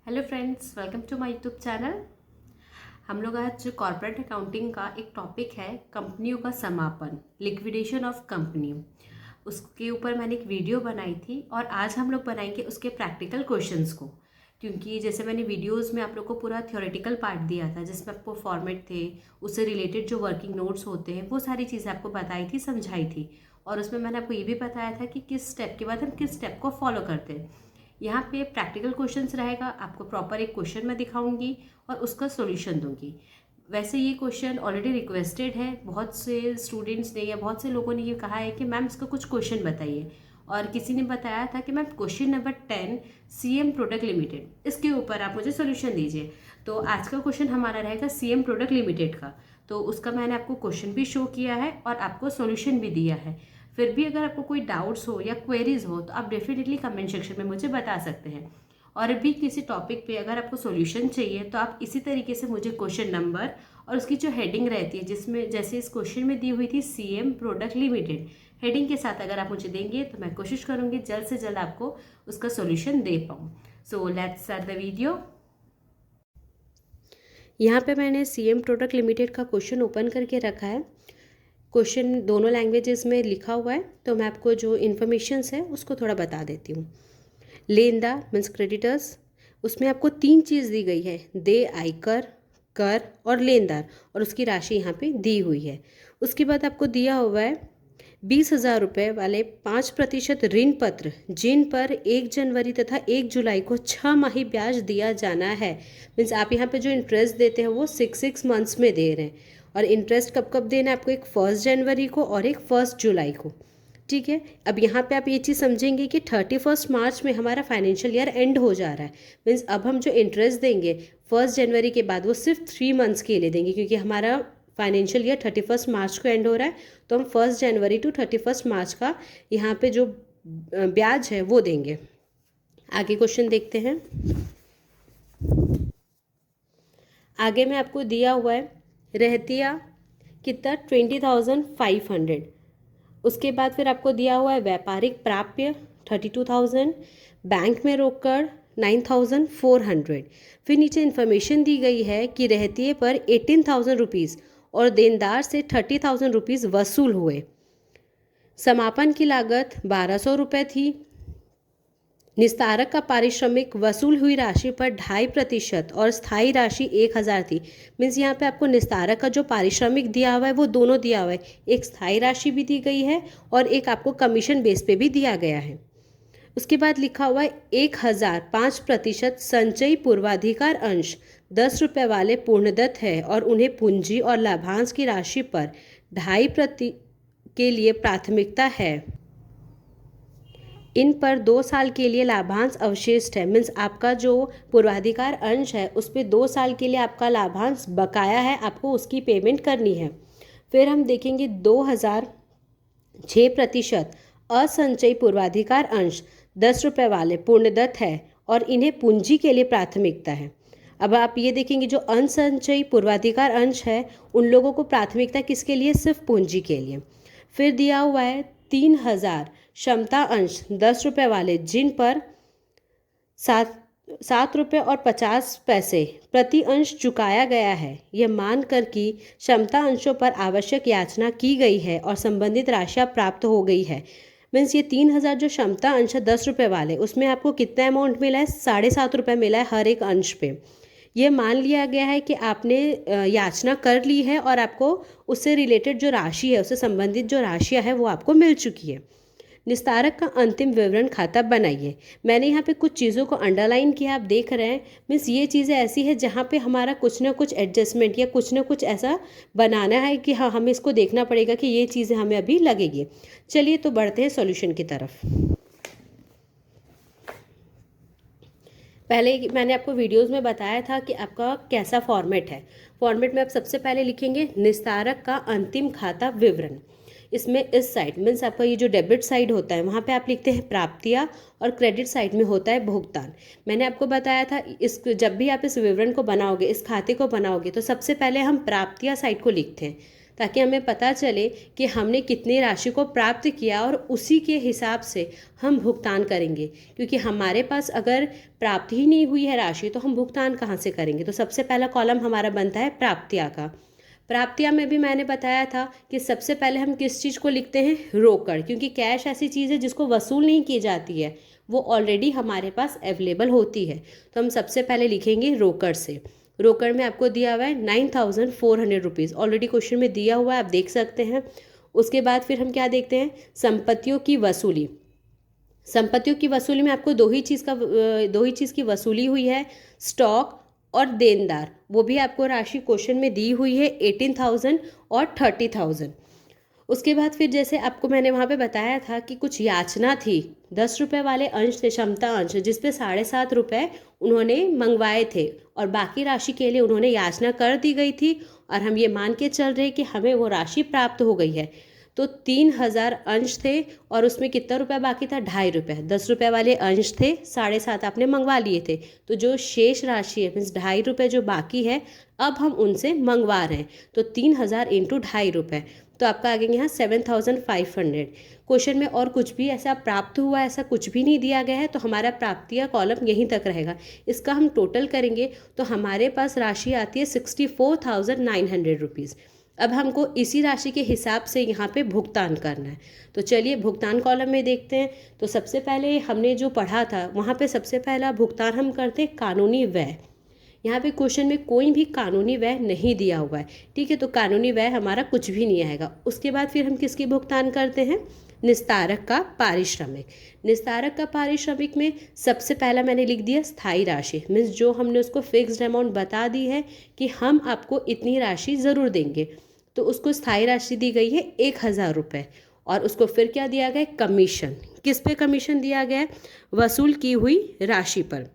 Hello friends, welcome to my YouTube channel. हम लोग आज कॉर्पोरेट अकाउंटिंग का एक टॉपिक है कंपनियों का समापन, लिक्विडेशन ऑफ कंपनी। उसके ऊपर मैंने एक वीडियो बनाई थी और आज हम लोग बनाएंगे उसके प्रैक्टिकल क्वेश्चंस को। क्योंकि जैसे मैंने वीडियोस में आप लोग को पूरा थ्योरेटिकल पार्ट दिया था जिसमें आपको फॉर्मेट थे, उससे रिलेटेड जो वर्किंग नोट्स होते हैं वो सारी चीज़ें आपको बताई थी, समझाई थी। और उसमें मैंने आपको ये भी बताया था कि किस स्टेप के बाद हम किस स्टेप को फॉलो करते हैं। यहाँ पे प्रैक्टिकल क्वेश्चंस रहेगा, आपको प्रॉपर एक क्वेश्चन मैं दिखाऊंगी और उसका सॉल्यूशन दूंगी। वैसे ये क्वेश्चन ऑलरेडी रिक्वेस्टेड है, बहुत से स्टूडेंट्स ने या बहुत से लोगों ने ये कहा है कि मैम इसका कुछ क्वेश्चन बताइए। और किसी ने बताया था कि ma'am question number 10 CM product limited, इसके ऊपर आप मुझे सोल्यूशन दीजिए। तो आज का क्वेश्चन हमारा रहेगा सीएम प्रोडक्ट लिमिटेड का। तो उसका मैंने आपको क्वेश्चन भी शो किया है और आपको सोल्यूशन भी दिया है। फिर भी अगर आपको कोई डाउट्स हो या क्वेरीज हो तो आप डेफिनेटली कमेंट सेक्शन में मुझे बता सकते हैं। और भी किसी टॉपिक पे अगर आपको सॉल्यूशन चाहिए तो आप इसी तरीके से मुझे क्वेश्चन नंबर और उसकी जो हेडिंग रहती है, जिसमें जैसे इस क्वेश्चन में दी हुई थी सीएम प्रोडक्ट लिमिटेड, हेडिंग के साथ अगर आप मुझे देंगे तो मैं कोशिश करूँगी जल्द से जल्द आपको उसका सॉल्यूशन दे पाऊँ। So let's start the video. यहाँ पे मैंने सीएम प्रोडक्ट लिमिटेड का क्वेश्चन ओपन करके रखा है। क्वेश्चन दोनों लैंग्वेजेस में लिखा हुआ है, तो मैं आपको जो इन्फॉर्मेशंस है उसको थोड़ा बता देती हूँ। लेनदार मीन्स क्रेडिटर्स, उसमें आपको 3 चीज़ दी गई है, दे आयकर, कर और लेनदार, और उसकी राशि यहाँ पे दी हुई है। उसके बाद आपको दिया हुआ है 20,000 रुपये वाले 5% ऋण पत्र, जिन पर 1 जनवरी तथा 1 जुलाई को 6 माही ब्याज दिया जाना है। मीन्स आप यहाँ पे जो इंटरेस्ट देते हैं वो 6 मंथ्स में दे रहे हैं। और इंटरेस्ट कब कब देना है आपको, एक 1 जनवरी को और एक 1 जुलाई को। ठीक है, अब यहाँ पे आप ये चीज़ समझेंगे कि 31 मार्च में हमारा फाइनेंशियल ईयर एंड हो जा रहा है। मीन्स अब हम जो इंटरेस्ट देंगे 1 जनवरी के बाद वो सिर्फ 3 मंथ्स के लिए देंगे, क्योंकि हमारा फाइनेंशियल ईयर 31 मार्च को एंड हो रहा है। तो हम 1 जनवरी टू 31 मार्च का यहाँ पे जो ब्याज है वो देंगे। आगे क्वेश्चन देखते हैं। आगे में आपको दिया हुआ है रहतिया कितना 20,500। उसके बाद फिर आपको दिया हुआ है व्यापारिक प्राप्य 32,000, बैंक में रोकड़ 9,400। फिर नीचे इन्फॉर्मेशन दी गई है कि रहतिये पर 18,000 रुपीज़ और देनदार से 30,000 रुपीज़ वसूल हुए। समापन की लागत 1,200 रुपये थी। निस्तारक का पारिश्रमिक वसूल हुई राशि पर 2.5% और स्थायी राशि 1,000 थी। मीन्स यहाँ पे आपको निस्तारक का जो पारिश्रमिक दिया हुआ है वो दोनों दिया हुआ है, एक स्थायी राशि भी दी गई है और एक आपको कमीशन बेस पे भी दिया गया है। उसके बाद लिखा हुआ है 1,000 5% संचयी पूर्वाधिकार अंश 10 रुपये वाले पूर्णदत्त है और उन्हें पूंजी और लाभांश की राशि पर 2.5% के लिए प्राथमिकता है। इन पर 2 साल के लिए लाभांश अवशिष्ट है। मीन्स आपका जो पूर्वाधिकार अंश है उस पर 2 साल के लिए आपका लाभांश बकाया है, आपको उसकी पेमेंट करनी है। फिर हम देखेंगे 2,006% असंचयी पूर्वाधिकार अंश 10 रुपये वाले पूर्णदत्त है और इन्हें पूंजी के लिए प्राथमिकता है। अब आप ये देखेंगे जो असंचयी पूर्वाधिकार अंश है उन लोगों को प्राथमिकता किसके लिए, सिर्फ पूंजी के लिए। फिर दिया हुआ है 3,000 क्षमता अंश 10 रुपये वाले, जिन पर 7 रुपये और 50 पैसे प्रति अंश चुकाया गया है, यह मानकर कि क्षमता अंशों पर आवश्यक याचना की गई है और संबंधित राशियाँ प्राप्त हो गई है। मीन्स ये 3,000 जो क्षमता अंश है 10 रुपये वाले, उसमें आपको कितना अमाउंट मिला है, 7.5 रुपये मिला है हर एक अंश पे। ये मान लिया गया है कि आपने याचना कर ली है और आपको उससे रिलेटेड जो राशि है, उससे संबंधित जो राशियाँ है वो आपको मिल चुकी है। निस्तारक का अंतिम विवरण खाता बनाइए। मैंने यहाँ पे कुछ चीज़ों को अंडरलाइन किया, आप देख रहे हैं। मीन्स ये चीज़ें ऐसी है जहाँ पे हमारा कुछ ना कुछ एडजस्टमेंट या कुछ ना कुछ ऐसा बनाना है कि हाँ, हमें इसको देखना पड़ेगा कि ये चीज़ें हमें अभी लगेगी। चलिए तो बढ़ते हैं सॉल्यूशन की तरफ। पहले मैंने आपको वीडियोस में बताया था कि आपका कैसा फॉर्मेट है। फॉर्मेट में आप सबसे पहले लिखेंगे निस्तारक का अंतिम खाता विवरण। इसमें इस साइड मीन्स आपका ये जो डेबिट साइड होता है वहाँ पे आप लिखते हैं प्राप्तियाँ और क्रेडिट साइड में होता है भुगतान। मैंने आपको बताया था इस जब भी आप इस विवरण को बनाओगे, इस खाते को बनाओगे, तो सबसे पहले हम प्राप्तियाँ साइड को लिखते हैं। ताकि हमें पता चले कि हमने कितनी राशि को प्राप्त किया और उसी के हिसाब से हम भुगतान करेंगे। क्योंकि हमारे पास अगर प्राप्ति ही नहीं हुई है राशि तो हम भुगतान कहाँ से करेंगे। तो सबसे पहला कॉलम हमारा बनता है प्राप्तिया का। प्राप्तिया में भी मैंने बताया था कि सबसे पहले हम किस चीज़ को लिखते हैं, रोकड़, क्योंकि कैश ऐसी चीज़ है जिसको वसूल नहीं की जाती है, वो ऑलरेडी हमारे पास अवेलेबल होती है। तो हम सबसे पहले लिखेंगे रोकड़ से। रोकड़ में आपको दिया हुआ है 9400 रुपीज़, ऑलरेडी क्वेश्चन में दिया हुआ है, आप देख सकते हैं। उसके बाद फिर हम क्या देखते हैं, संपत्तियों की वसूली। संपत्तियों की वसूली में आपको दो ही चीज़ की वसूली हुई है, स्टॉक और देनदार। वो भी आपको राशि क्वेश्चन में दी हुई है 18,000 और 30,000। उसके बाद फिर जैसे आपको मैंने वहाँ पे बताया था कि कुछ याचना थी, 10 रुपये वाले अंश थे, क्षमता अंश, जिस पे 7.5 रुपये उन्होंने मंगवाए थे और बाकी राशि के लिए उन्होंने याचना कर दी गई थी और हम ये मान के चल रहे कि हमें वो राशि प्राप्त हो गई है। तो 3,000 अंश थे और उसमें कितना रुपया बाकी था, 2.5 रुपये। 10 रुपये वाले अंश थे, 7.5 आपने मंगवा लिए थे, तो जो शेष राशि है मीन्स 2.5 रुपये जो बाकी है अब हम उनसे मंगवा रहे हैं। तो 3,000 इंटू 2.5 रुपये, तो आपका आ गया यहाँ 7,500। क्वेश्चन में और कुछ भी ऐसा प्राप्त हुआ ऐसा कुछ भी नहीं दिया गया है, तो हमारा प्राप्तियाँ कॉलम यहीं तक रहेगा। इसका हम टोटल करेंगे तो हमारे पास राशि आती है 64,900 रुपीज़। अब हमको इसी राशि के हिसाब से यहाँ पे भुगतान करना है। तो चलिए भुगतान कॉलम में देखते हैं। तो सबसे पहले हमने जो पढ़ा था वहाँ पे सबसे पहला भुगतान हम करते हैं कानूनी व्यय। यहाँ पे क्वेश्चन में कोई भी कानूनी व्यय नहीं दिया हुआ है, ठीक है, तो कानूनी व्यय हमारा कुछ भी नहीं आएगा। उसके बाद फिर हम किसकी भुगतान करते हैं, निस्तारक का पारिश्रमिक। निस्तारक का पारिश्रमिक में सबसे पहला मैंने लिख दिया स्थायी राशि, मीन्स जो हमने उसको फिक्स्ड अमाउंट बता दी है कि हम आपको इतनी राशि ज़रूर देंगे, तो उसको स्थायी राशि दी गई है 1,000 रुपये। और उसको फिर क्या दिया गया है, कमीशन। किस पे कमीशन दिया गया है, वसूल की हुई राशि पर।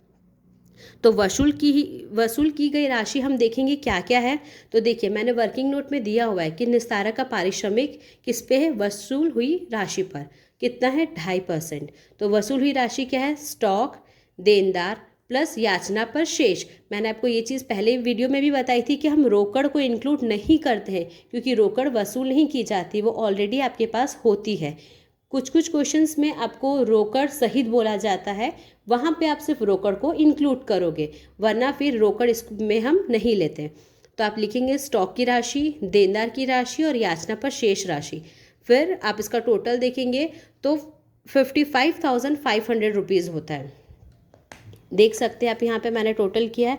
तो वसूल की गई राशि हम देखेंगे क्या क्या है। तो देखिए मैंने वर्किंग नोट में दिया हुआ है कि निस्तारक का पारिश्रमिक किस पे है, वसूल हुई राशि पर। कितना है, 2.5%। तो वसूल हुई राशि क्या है, स्टॉक, देनदार प्लस याचना पर शेष। मैंने आपको ये चीज़ पहले वीडियो में भी बताई थी कि हम रोकड़ को इंक्लूड नहीं करते हैं, क्योंकि रोकड़ वसूल नहीं की जाती, वो ऑलरेडी आपके पास होती है। कुछ क्वेश्चंस में आपको रोकड़ सहित बोला जाता है, वहाँ पे आप सिर्फ रोकड़ को इंक्लूड करोगे, वरना फिर रोकड़ इसमें हम नहीं लेते। तो आप लिखेंगे स्टॉक की राशि, देनदार की राशि और याचना पर शेष राशि। फिर आप इसका टोटल देखेंगे तो 55,500 रुपीज़ होता है। देख सकते हैं आप यहाँ पे मैंने टोटल किया है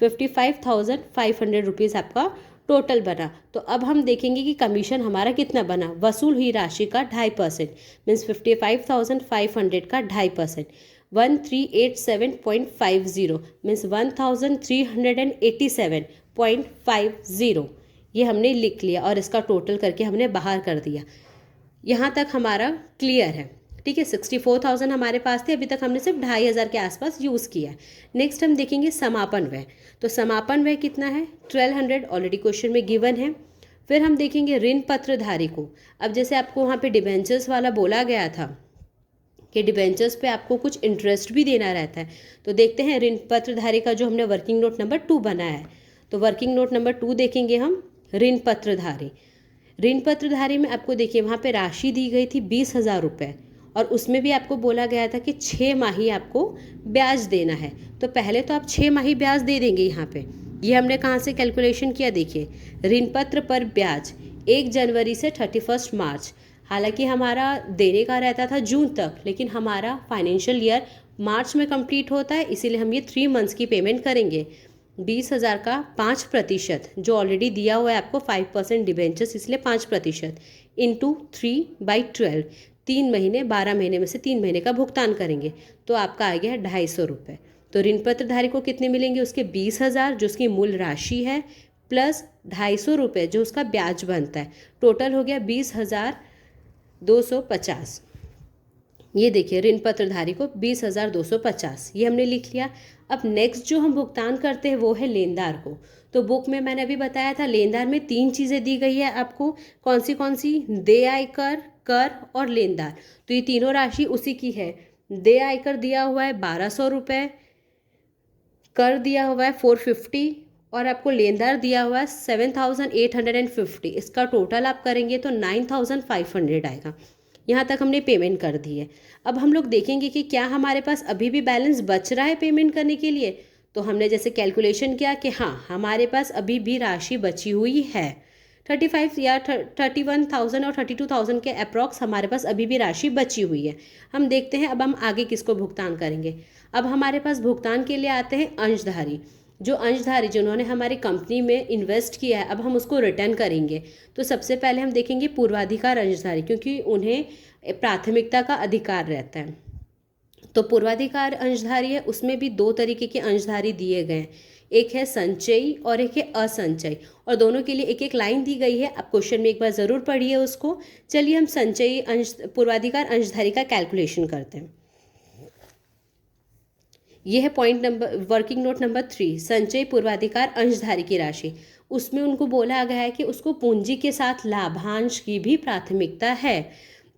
55,500 रुपीज़ आपका टोटल बना। तो अब हम देखेंगे कि कमीशन हमारा कितना बना, वसूल हुई राशि का 2.5%, मीन्स 55,500 का 2.5%, 1387.50 मीन्स 1387.50 ये हमने लिख लिया और इसका टोटल करके हमने बाहर कर दिया। यहाँ तक हमारा क्लियर है, ठीक है। 64,000 हमारे पास थे, अभी तक हमने सिर्फ 2,500 के आसपास यूज़ किया है। नेक्स्ट हम देखेंगे समापन व्यय। तो समापन व्यय कितना है, 1200, ऑलरेडी क्वेश्चन में गिवन है। फिर हम देखेंगे ऋण पत्रधारी को। अब जैसे आपको वहाँ पे डिबेंचर्स वाला बोला गया था कि डिबेंचर्स पे आपको कुछ इंटरेस्ट भी देना रहता है, तो देखते हैं ऋण पत्रधारी का जो हमने वर्किंग नोट नंबर 2 बनाया है। तो वर्किंग नोट नंबर 2 देखेंगे हम, ऋण पत्रधारी। ऋण पत्रधारी में आपको देखिए वहाँ पे राशि दी गई थी 20,000 रुपये और उसमें भी आपको बोला गया था कि 6 माही आपको ब्याज देना है। तो पहले तो आप 6 माही ब्याज दे देंगे। यहाँ पे ये हमने कहाँ से कैलकुलेशन किया, देखिए ऋण पत्र पर ब्याज 1 जनवरी से 31 मार्च। हालांकि हमारा देने का रहता था जून तक, लेकिन हमारा फाइनेंशियल ईयर मार्च में कंप्लीट होता है, इसीलिए हम ये 3 मंथ्स की पेमेंट करेंगे। 20,000 का 5%, जो ऑलरेडी दिया हुआ है आपको 5% डिबेंचर्स, इसलिए 5% इंटू 3/12, 3 महीने 12 महीने में से 3 महीने का भुगतान करेंगे, तो आपका आ गया 250 रुपये। तो ऋण पत्रधारी को कितने मिलेंगे, उसके 20,000 जो उसकी मूल राशि है प्लस 250 रुपये जो उसका ब्याज बनता है, टोटल हो गया 20,250। ये देखिए ऋण पत्रधारी को 20,250 ये हमने लिख लिया। अब नेक्स्ट जो हम भुगतान करते हैं वो है लेनदार को। तो बुक में मैंने अभी बताया था लेनदार में 3 चीज़ें दी गई है आपको, कौन सी, देय आयकर, कर और लेनदार। तो ये तीनों राशि उसी की है। देय आयकर दिया हुआ है 1,200 रुपये, कर दिया हुआ है 450 और आपको लेनदार दिया हुआ है 7,850। इसका टोटल आप करेंगे तो 9,500 आएगा। यहाँ तक हमने पेमेंट कर दी है। अब हम लोग देखेंगे कि क्या हमारे पास अभी भी बैलेंस बच रहा है पेमेंट करने के लिए। तो हमने जैसे कैलकुलेशन किया कि हाँ, हमारे पास अभी भी राशि बची हुई है 35 या 31,000 और 32,000 के अप्रॉक्स हमारे पास अभी भी राशि बची हुई है। हम देखते हैं अब हम आगे किसको भुगतान करेंगे। अब हमारे पास भुगतान के लिए आते हैं अंशधारी। जो अंशधारी जिन्होंने हमारी कंपनी में इन्वेस्ट किया है, अब हम उसको रिटर्न करेंगे। तो सबसे पहले हम देखेंगे पूर्वाधिकार अंशधारी, क्योंकि उन्हें प्राथमिकता का अधिकार रहता है। तो पूर्वाधिकार अंशधारी है, उसमें भी दो तरीके के अंशधारी दिए गए हैं, एक है संचयी और एक है असंचयी, और दोनों के लिए एक एक लाइन दी गई है। आप क्वेश्चन में एक बार ज़रूर पढ़िए उसको। चलिए हम संचयी पूर्वाधिकार अंशधारी का कैलकुलेशन करते हैं। यह है point number, working note number 3, संचयी पूर्वाधिकार अंशधारी की राशि। उसमें उनको बोला गया है कि उसको पूंजी के साथ लाभांश की भी प्राथमिकता है।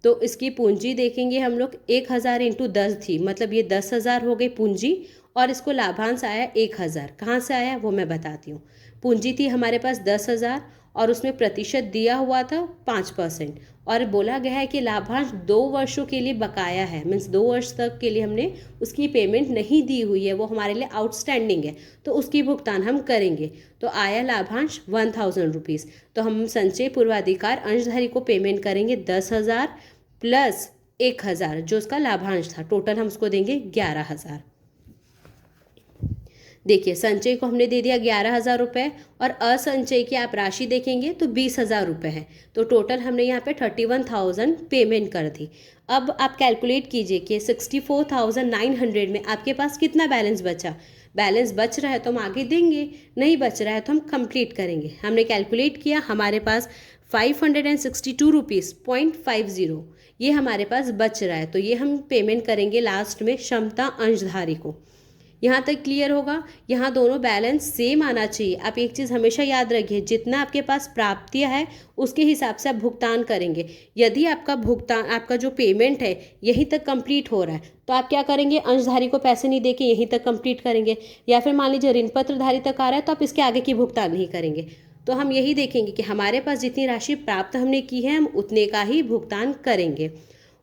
तो इसकी पूंजी देखेंगे हम लोग 1,000 इंटू 10 थी, मतलब ये 10,000 हो गई पूंजी, और इसको लाभांश आया 1,000। कहाँ से आया वो मैं बताती हूँ। पूंजी थी हमारे पास 10,000 और उसमें प्रतिशत दिया हुआ था 5%, और बोला गया है कि लाभांश 2 वर्षों के लिए बकाया है, मीन्स 2 वर्ष तक के लिए हमने उसकी पेमेंट नहीं दी हुई है, वो हमारे लिए आउटस्टैंडिंग है, तो उसकी भुगतान हम करेंगे। तो आया लाभांश 1,000 रुपीज़। तो हम संचय पूर्वाधिकार अंशधारी को पेमेंट करेंगे 10,000 प्लस 1,000 जो उसका लाभांश था, टोटल हम उसको देंगे 11,000। देखिए संचय को हमने दे दिया 11,000 रुपये, और असंचय की आप राशि देखेंगे तो 20,000 रुपये है। तो टोटल हमने यहाँ पे 31,000 पेमेंट कर दी। अब आप कैलकुलेट कीजिए कि 64,900 में आपके पास कितना बैलेंस बचा। बैलेंस बच रहा है तो हम आगे देंगे, नहीं बच रहा है तो हम कंप्लीट करेंगे। हमने कैलकुलेट किया, हमारे पास 562 रुपीज़ 0.50 ये हमारे पास बच रहा है। तो ये हम पेमेंट करेंगे लास्ट में क्षमता अंशधारी को। यहाँ तक क्लियर होगा। यहाँ दोनों बैलेंस सेम आना चाहिए। आप एक चीज़ हमेशा याद रखिए, जितना आपके पास प्राप्तियाँ है उसके हिसाब से आप भुगतान करेंगे। यदि आपका भुगतान, आपका जो पेमेंट है यहीं तक कंप्लीट हो रहा है तो आप क्या करेंगे, अंशधारी को पैसे नहीं देके यहीं तक कंप्लीट करेंगे। या फिर मान लीजिए ऋण पत्रधारी तक आ रहा है तो आप इसके आगे की भुगतान नहीं करेंगे। तो हम यही देखेंगे कि हमारे पास जितनी राशि प्राप्त हमने की है हम उतने का ही भुगतान करेंगे।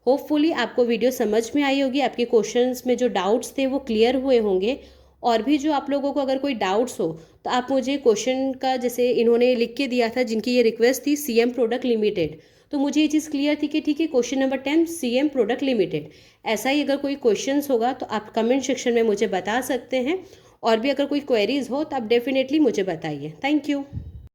होपफुली आपको वीडियो समझ में आई होगी, आपके क्वेश्चंस में जो डाउट्स थे वो क्लियर हुए होंगे। और भी जो आप लोगों को अगर कोई डाउट्स हो तो आप मुझे क्वेश्चन का, जैसे इन्होंने लिख के दिया था जिनकी ये रिक्वेस्ट थी सीएम प्रोडक्ट लिमिटेड, तो मुझे ये चीज़ क्लियर थी कि ठीक है question number 10 CM product limited. ऐसा ही अगर कोई क्वेश्चंस होगा तो आप कमेंट सेक्शन में मुझे बता सकते हैं। और भी अगर कोई क्वेरीज हो तो आप डेफिनेटली मुझे बताइए। Thank you.